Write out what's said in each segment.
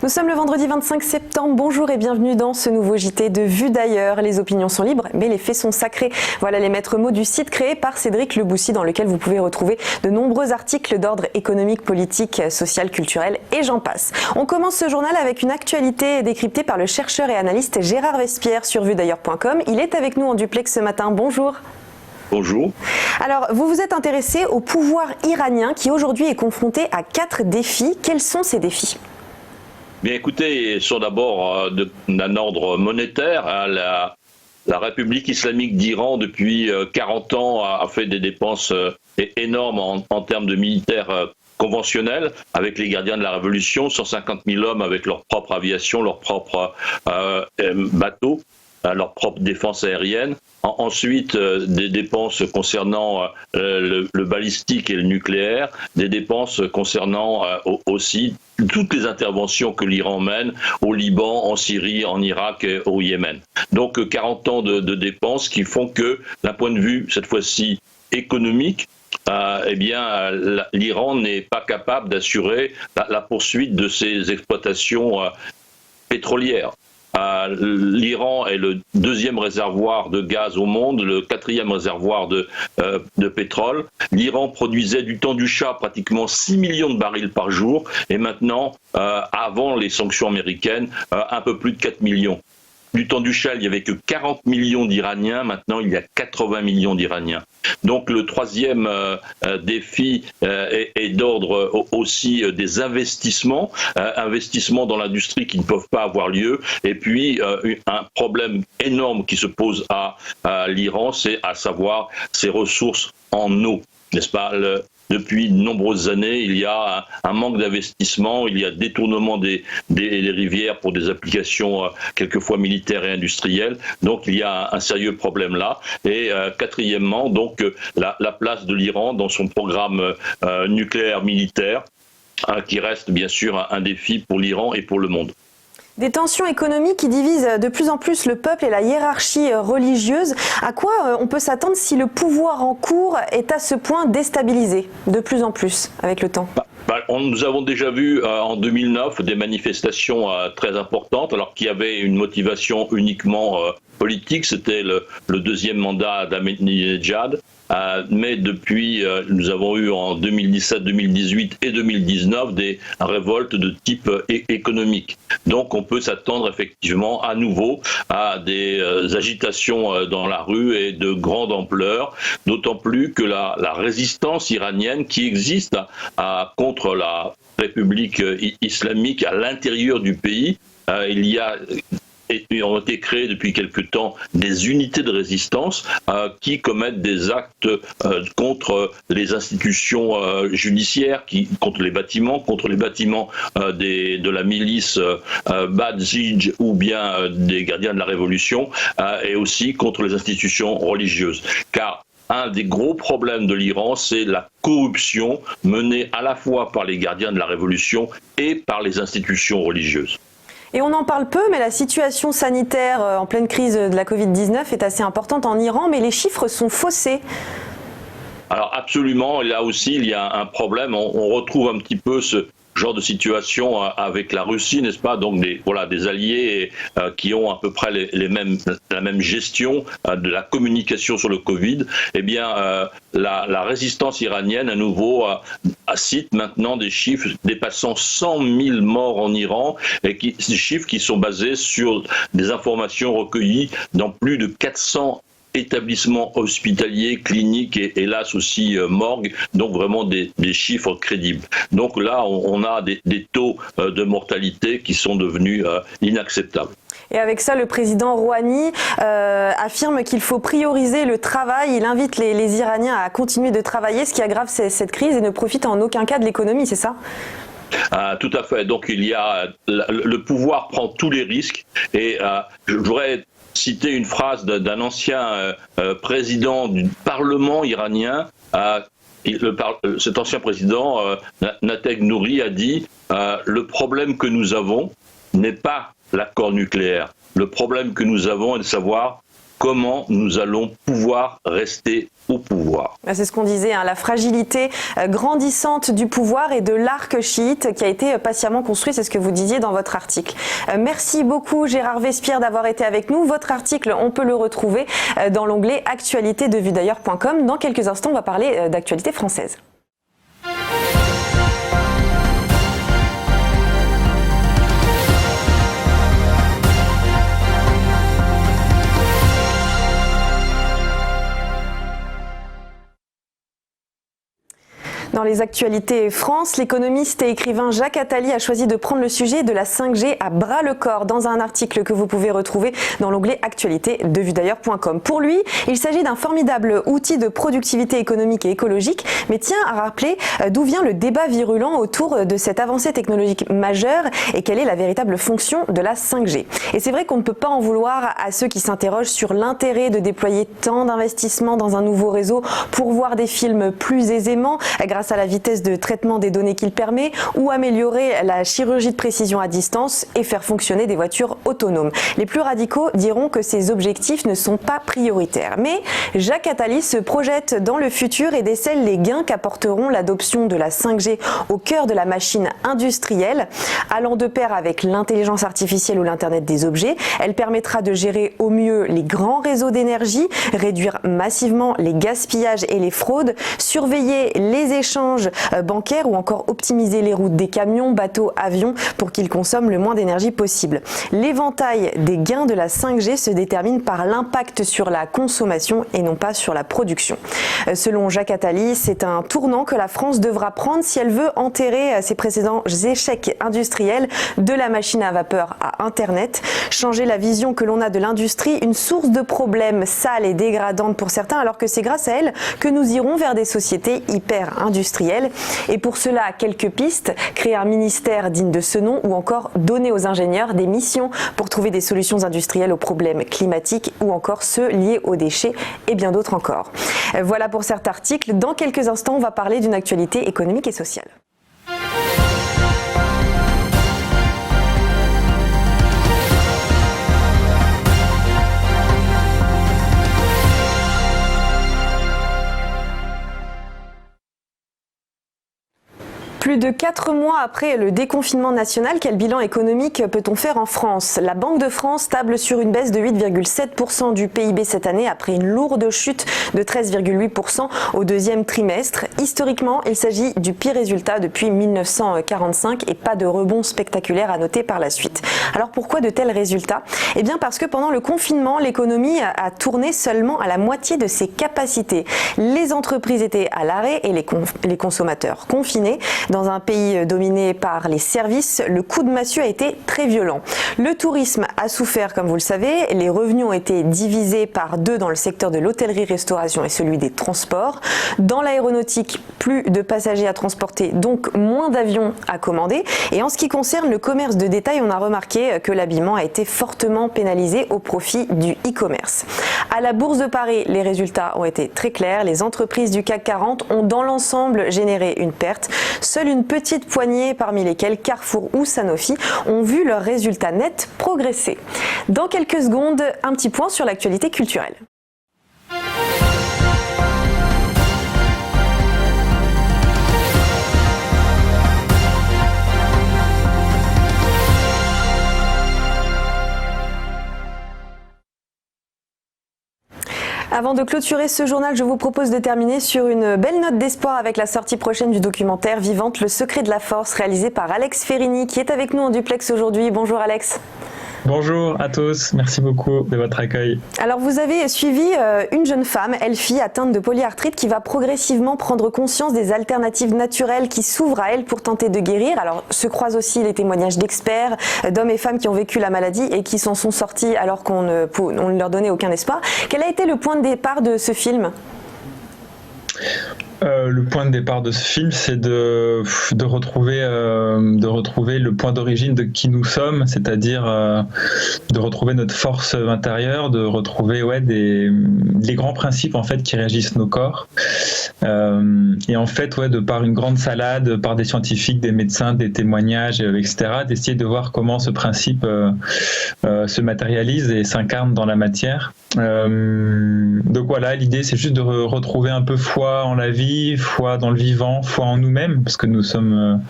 Nous sommes le vendredi 25 septembre. Bonjour et bienvenue dans ce nouveau JT de Vue d'ailleurs. Les opinions sont libres, mais les faits sont sacrés. Voilà les maîtres mots du site créé par Cédric Leboussy, dans lequel vous pouvez retrouver de nombreux articles d'ordre économique, politique, social, culturel et j'en passe. On commence ce journal avec une actualité décryptée par le chercheur et analyste Gérard Vespierre sur vuedailleurs.com. Il est avec nous en duplex ce matin. Bonjour. Bonjour. Alors, vous vous êtes intéressé au pouvoir iranien qui aujourd'hui est confronté à 4 défis. Quels sont ces défis ? Bien écoutez, ils sont d'abord d'un ordre monétaire. La République islamique d'Iran, depuis 40 ans, a fait des dépenses énormes en termes de militaires conventionnels, avec les gardiens de la Révolution, 150 000 hommes avec leur propre aviation, leur propre bateaux, leur propre défense aérienne. Ensuite, des dépenses concernant le balistique et le nucléaire, des dépenses concernant aussi toutes les interventions que l'Iran mène au Liban, en Syrie, en Irak et au Yémen. Donc 40 ans de dépenses qui font que, d'un point de vue, cette fois-ci, économique, l'Iran n'est pas capable d'assurer la poursuite de ses exploitations pétrolières. L'Iran est le 2e réservoir de gaz au monde, le 4e réservoir de pétrole. L'Iran produisait du temps du Shah pratiquement 6 millions de barils par jour et maintenant, avant les sanctions américaines, un peu plus de 4 millions. Du temps du Shah, il n'y avait que 40 millions d'Iraniens, maintenant il y a 80 millions d'Iraniens. Donc le 3e défi est d'ordre aussi des investissements dans l'industrie qui ne peuvent pas avoir lieu. Et puis un problème énorme qui se pose à l'Iran, c'est à savoir ses ressources en eau, n'est-ce pas ? Depuis de nombreuses années, il y a un manque d'investissement, il y a détournement des rivières pour des applications quelquefois militaires et industrielles. Donc il y a un sérieux problème là. Et quatrièmement, donc la place de l'Iran dans son programme nucléaire militaire, qui reste bien sûr un défi pour l'Iran et pour le monde. Des tensions économiques qui divisent de plus en plus le peuple et la hiérarchie religieuse. À quoi on peut s'attendre si le pouvoir en cours est à ce point déstabilisé de plus en plus avec le temps ? Nous avons déjà vu en 2009 des manifestations très importantes, alors qu'il y avait une motivation uniquement politique, c'était le 2e mandat d'Ahmadinejad. Mais depuis, nous avons eu en 2017, 2018 et 2019 des révoltes de type économique. Donc on peut s'attendre effectivement à nouveau à des agitations dans la rue et de grande ampleur, d'autant plus que la résistance iranienne qui existe contre la République islamique à l'intérieur du pays, ont été créées depuis quelque temps des unités de résistance qui commettent des actes contre les institutions judiciaires, contre les bâtiments de la milice Badjidj ou bien des gardiens de la Révolution, et aussi contre les institutions religieuses. Car un des gros problèmes de l'Iran, c'est la corruption menée à la fois par les gardiens de la Révolution et par les institutions religieuses. Et on en parle peu, mais la situation sanitaire en pleine crise de la Covid-19 est assez importante en Iran, mais les chiffres sont faussés. Alors absolument, là aussi il y a un problème, on retrouve un petit peu ce genre de situation avec la Russie, n'est-ce pas ? Donc des alliés qui ont à peu près la même gestion de la communication sur le Covid. Eh bien, la résistance iranienne, à nouveau, cite maintenant des chiffres dépassant 100 000 morts en Iran, et ces chiffres qui sont basés sur des informations recueillies dans plus de 400 établissements hospitaliers, cliniques et hélas aussi morgues, donc vraiment des chiffres crédibles. Donc là, on a des taux de mortalité qui sont devenus inacceptables. Et avec ça, le président Rouhani affirme qu'il faut prioriser le travail. Il invite les Iraniens à continuer de travailler, ce qui aggrave cette crise et ne profite en aucun cas de l'économie, c'est ça ? Tout à fait. Donc il y a le pouvoir prend tous les risques et je voudrais citer une phrase d'un ancien président du Parlement iranien. Cet ancien président, Natek Nouri, a dit le problème que nous avons n'est pas l'accord nucléaire. Le problème que nous avons est de savoir comment nous allons pouvoir rester au pouvoir. C'est ce qu'on disait, la fragilité grandissante du pouvoir et de l'arc chiite qui a été patiemment construit, c'est ce que vous disiez dans votre article. Merci beaucoup Gérard Vespierre d'avoir été avec nous. Votre article, on peut le retrouver dans l'onglet Actualité de vudailleurs.com. Dans quelques instants, on va parler d'actualité française. Dans les actualités France, l'économiste et écrivain Jacques Attali a choisi de prendre le sujet de la 5G à bras-le-corps dans un article que vous pouvez retrouver dans l'onglet Actualité de vudailleurs.com. Pour lui, il s'agit d'un formidable outil de productivité économique et écologique, mais tient à rappeler d'où vient le débat virulent autour de cette avancée technologique majeure et quelle est la véritable fonction de la 5G. Et c'est vrai qu'on ne peut pas en vouloir à ceux qui s'interrogent sur l'intérêt de déployer tant d'investissements dans un nouveau réseau pour voir des films plus aisément grâce à la vitesse de traitement des données qu'il permet, ou améliorer la chirurgie de précision à distance et faire fonctionner des voitures autonomes. Les plus radicaux diront que ces objectifs ne sont pas prioritaires. Mais Jacques Attali se projette dans le futur et décèle les gains qu'apporteront l'adoption de la 5G au cœur de la machine industrielle. Allant de pair avec l'intelligence artificielle ou l'Internet des objets, elle permettra de gérer au mieux les grands réseaux d'énergie, réduire massivement les gaspillages et les fraudes, surveiller les échanges bancaires ou encore optimiser les routes des camions, bateaux, avions pour qu'ils consomment le moins d'énergie possible. L'éventail des gains de la 5G se détermine par l'impact sur la consommation et non pas sur la production. Selon Jacques Attali, c'est un tournant que la France devra prendre si elle veut enterrer ses précédents échecs industriels de la machine à vapeur à Internet, changer la vision que l'on a de l'industrie, une source de problèmes sales et dégradantes pour certains, alors que c'est grâce à elle que nous irons vers des sociétés hyper industrielles. Et pour cela, quelques pistes: créer un ministère digne de ce nom ou encore donner aux ingénieurs des missions pour trouver des solutions industrielles aux problèmes climatiques ou encore ceux liés aux déchets et bien d'autres encore. Voilà pour cet article. Dans quelques instants, on va parler d'une actualité économique et sociale. Plus de 4 mois après le déconfinement national, quel bilan économique peut-on faire en France? La Banque de France table sur une baisse de 8,7% du PIB cette année après une lourde chute de 13,8% au deuxième trimestre. Historiquement, il s'agit du pire résultat depuis 1945 et pas de rebond spectaculaire à noter par la suite. Alors pourquoi de tels résultats? Eh bien parce que pendant le confinement, l'économie a tourné seulement à la moitié de ses capacités. Les entreprises étaient à l'arrêt et les consommateurs confinés. Dans un pays dominé par les services, le coup de massue a été très violent. Le tourisme a souffert, comme vous le savez. Les revenus ont été divisés par 2 dans le secteur de l'hôtellerie-restauration et celui des transports. Dans l'aéronautique, plus de passagers à transporter, donc moins d'avions à commander. Et en ce qui concerne le commerce de détail, on a remarqué que l'habillement a été fortement pénalisé au profit du e-commerce. À la Bourse de Paris, les résultats ont été très clairs. Les entreprises du CAC 40 ont dans l'ensemble généré une perte. Seule une petite poignée, parmi lesquelles Carrefour ou Sanofi, ont vu leurs résultats nets progresser. Dans quelques secondes, un petit point sur l'actualité culturelle. Avant de clôturer ce journal, je vous propose de terminer sur une belle note d'espoir avec la sortie prochaine du documentaire Vivante, le secret de la force, réalisé par Alex Ferrini, qui est avec nous en duplex aujourd'hui. Bonjour Alex. Bonjour à tous, merci beaucoup de votre accueil. Alors vous avez suivi une jeune femme, Elfie, atteinte de polyarthrite, qui va progressivement prendre conscience des alternatives naturelles qui s'ouvrent à elle pour tenter de guérir. Alors se croisent aussi les témoignages d'experts, d'hommes et femmes qui ont vécu la maladie et qui s'en sont sortis alors qu'on ne leur donnait aucun espoir. Quel a été le point de départ de ce film ? Le point de départ de ce film, c'est de retrouver le point d'origine de qui nous sommes, c'est-à-dire de retrouver notre force intérieure, de retrouver les grands principes en fait qui régissent nos corps. Et en fait, de par une grande salade, par des scientifiques, des médecins, des témoignages, etc., d'essayer de voir comment ce principe se matérialise et s'incarne dans la matière. Donc voilà, l'idée c'est juste de retrouver un peu foi en la vie, foi dans le vivant, foi en nous-mêmes, parce que nous sommes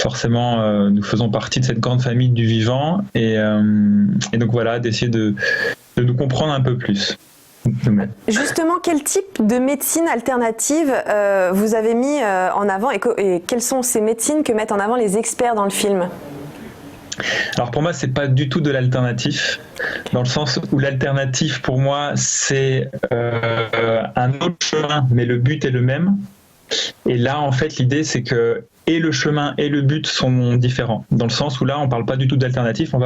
forcément, nous faisons partie de cette grande famille du vivant, et donc voilà, d'essayer de nous comprendre un peu plus. Justement, quel type de médecine alternative vous avez mis en avant et quelles sont ces médecines que mettent en avant les experts dans le film ? Alors pour moi, c'est pas du tout de l'alternatif, dans le sens où l'alternative pour moi, c'est un autre chemin, mais le but est le même. Et là, en fait, l'idée, c'est que et le chemin et le but sont différents, dans le sens où là, on parle pas du tout d'alternatif, on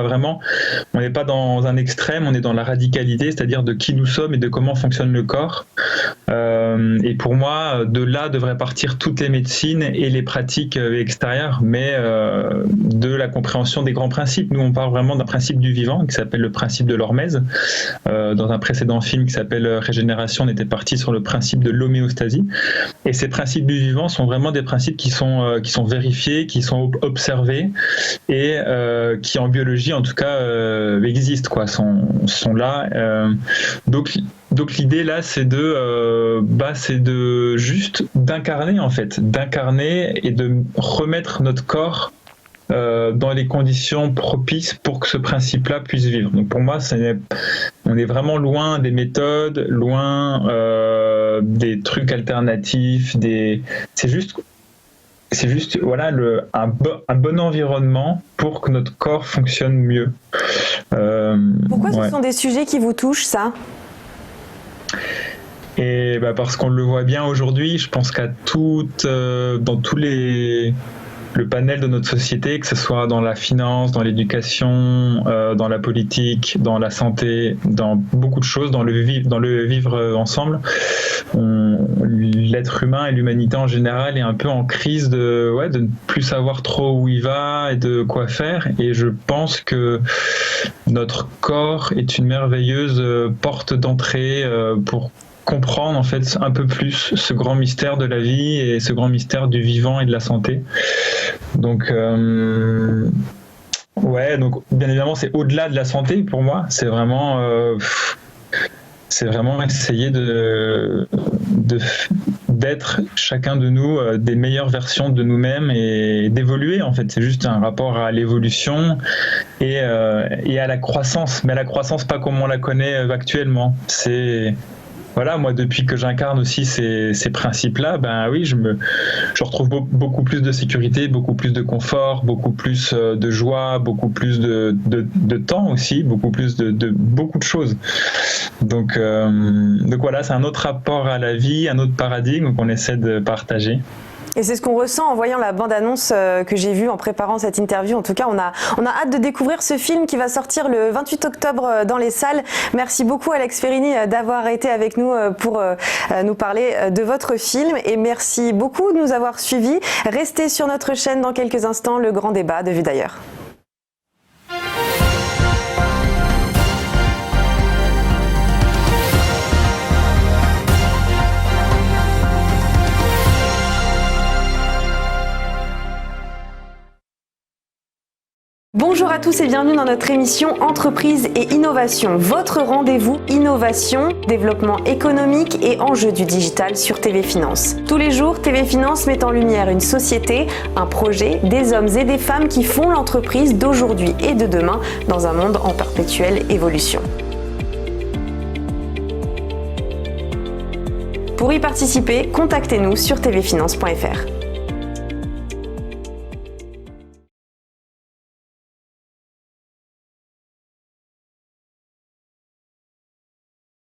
n'est pas dans un extrême, on est dans la radicalité, c'est-à-dire de qui nous sommes et de comment fonctionne le corps. Et pour moi, de là devraient partir toutes les médecines et les pratiques extérieures, mais de la compréhension des grands principes. Nous, on parle vraiment d'un principe du vivant qui s'appelle le principe de l'hormèse. Dans un précédent film qui s'appelle Régénération, on était parti sur le principe de l'homéostasie. Et ces principes du vivant sont vraiment des principes qui sont vérifiés, qui sont observés et qui en biologie en tout cas existent, quoi, sont là. Donc l'idée là, c'est de juste d'incarner en fait, et de remettre notre corps dans les conditions propices pour que ce principe-là puisse vivre. Donc pour moi, on est vraiment loin des méthodes, loin des trucs alternatifs, c'est juste voilà un bon environnement pour que notre corps fonctionne mieux. Pourquoi ce sont des sujets qui vous touchent, ça ? Et parce qu'on le voit bien aujourd'hui, je pense qu'à dans tous le panel de notre société, que ce soit dans la finance, dans l'éducation, dans la politique, dans la santé, dans beaucoup de choses, dans le vivre ensemble, l'être humain et l'humanité en général est un peu en crise de ne plus savoir trop où il va et de quoi faire. Et je pense que notre corps est une merveilleuse porte d'entrée pour comprendre en fait un peu plus ce grand mystère de la vie et ce grand mystère du vivant et de la santé. Donc donc bien évidemment c'est au-delà de la santé pour moi, c'est vraiment essayer d'être chacun de nous des meilleures versions de nous-mêmes et d'évoluer en fait. C'est juste un rapport à l'évolution et à la croissance, mais la croissance pas comme on la connaît actuellement. Voilà, moi, depuis que j'incarne aussi ces principes-là, je retrouve beaucoup plus de sécurité, beaucoup plus de confort, beaucoup plus de joie, beaucoup plus de temps aussi, beaucoup plus de beaucoup de choses. Donc voilà, c'est un autre rapport à la vie, un autre paradigme qu'on essaie de partager. Et c'est ce qu'on ressent en voyant la bande-annonce que j'ai vue en préparant cette interview. En tout cas, on a hâte de découvrir ce film qui va sortir le 28 octobre dans les salles. Merci beaucoup Alex Ferrini d'avoir été avec nous pour nous parler de votre film. Et merci beaucoup de nous avoir suivis. Restez sur notre chaîne dans quelques instants, le grand débat de Vue d'ailleurs. Bonjour à tous et bienvenue dans notre émission Entreprise et Innovation, votre rendez-vous innovation, développement économique et enjeux du digital sur TV Finance. Tous les jours, TV Finance met en lumière une société, un projet, des hommes et des femmes qui font l'entreprise d'aujourd'hui et de demain dans un monde en perpétuelle évolution. Pour y participer, contactez-nous sur tvfinance.fr.